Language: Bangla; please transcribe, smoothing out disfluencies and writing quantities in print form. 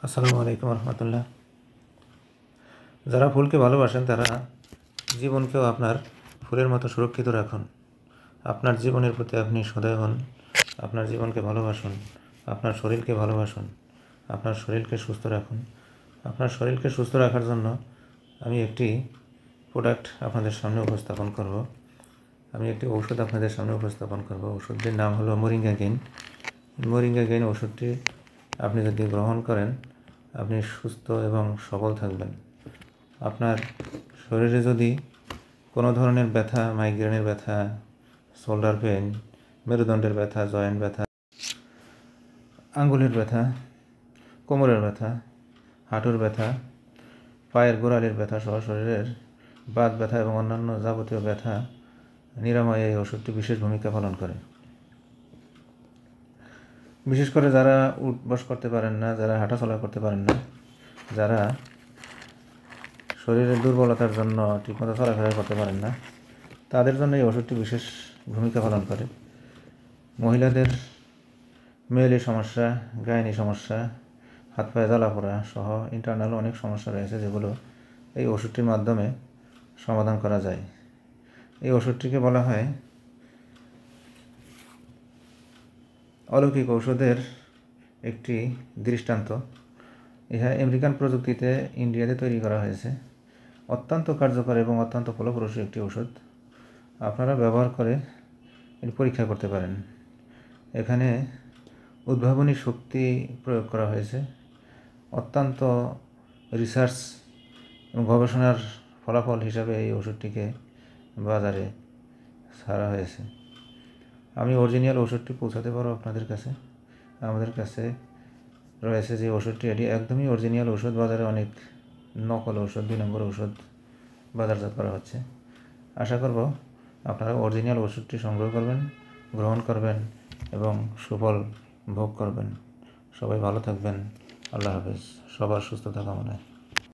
আসসালামু আলাইকুম রহমতুল্লাহ। যারা ফুলকে ভালোবাসেন তারা জীবনকেও আপনার ফুলের মতো সুরক্ষিত রাখুন। আপনার জীবনের প্রতি আপনি সদয় হন, আপনার জীবনকে ভালোবাসুন, আপনার শরীরকে ভালোবাসুন, আপনার শরীরকে সুস্থ রাখুন। আপনার শরীরকে সুস্থ রাখার জন্য আমি একটি প্রোডাক্ট আপনাদের সামনে উপস্থাপন করব। আমি একটি ঔষধ আপনাদের সামনে উপস্থাপন করব। ওষুধটির নাম হলো মোরিঙ্গা গেইন। মোরিঙ্গা গেইন ওষুধটি আপনি যদি গ্রহণ করেন আপনি সুস্থ এবং সবল থাকবেন। আপনার শরীরে যদি কোনো ধরনের ব্যথা, মাইগ্রেনের ব্যথা, শোল্ডার পেন, মেরুদণ্ডের ব্যথা, জয়েন্ট ব্যথা, আঙ্গুলের ব্যথা, কোমরের ব্যথা, হাঁটুর ব্যথা, পায়ের গোড়ালির ব্যথা সহ শরীরের বাত ব্যথা এবং অন্যান্য যাবতীয় ব্যথা নিরাময়ে এই ওষুধটি বিশেষ ভূমিকা পালন করে। বিশেষ করে যারা উঠবস করতে পারেন না, যারা হাঁটাচলা করতে পারেন না, যারা শরীরের দুর্বলতার জন্য ঠিকমতো চলাফেরা করতে পারেন না, তাদের জন্য এই ওষুধটি বিশেষ ভূমিকা পালন করে। মহিলাদের মেয়েলি সমস্যা, গাইনি সমস্যা, হাত পায়ে জ্বালাপোড়া সহ ইন্টারনাল অনেক সমস্যা রয়েছে যেগুলো এই ওষুধটির মাধ্যমে সমাধান করা যায়। এই ওষুধটিকে বলা হয় অলৌকিক ঔষধের একটি দৃষ্টান্ত। ইহা আমেরিকান প্রযুক্তিতে ইন্ডিয়াতে তৈরি করা হয়েছে। অত্যন্ত কার্যকর এবং অত্যন্ত ফলপ্রসূ একটি ওষুধ। আপনারা ব্যবহার করে এর পরীক্ষা করতে পারেন। এখানে উদ্ভাবনী শক্তি প্রয়োগ করা হয়েছে। অত্যন্ত রিসার্চ এবং গবেষণার ফলাফল হিসাবে এই ওষুধটিকে বাজারে ছাড়া হয়েছে। আমি অরিজিনাল ওষুধটি পৌঁছাতে পারবো আপনাদের কাছে। আমাদের কাছে রয়েছে যে ওষুধটি, এটি একদমই অরিজিনাল ওষুধ। বাজারে অনেক নকল ওষুধ, 2 নম্বর ওষুধ বাজারজাত করা হচ্ছে। আশা করব আপনারা অরিজিনাল ওষুধটি সংগ্রহ করবেন, গ্রহণ করবেন এবং সুফল ভোগ করবেন। সবাই ভালো থাকবেন। আল্লাহ হাফেজ। সবার সুস্থতা কামনায়।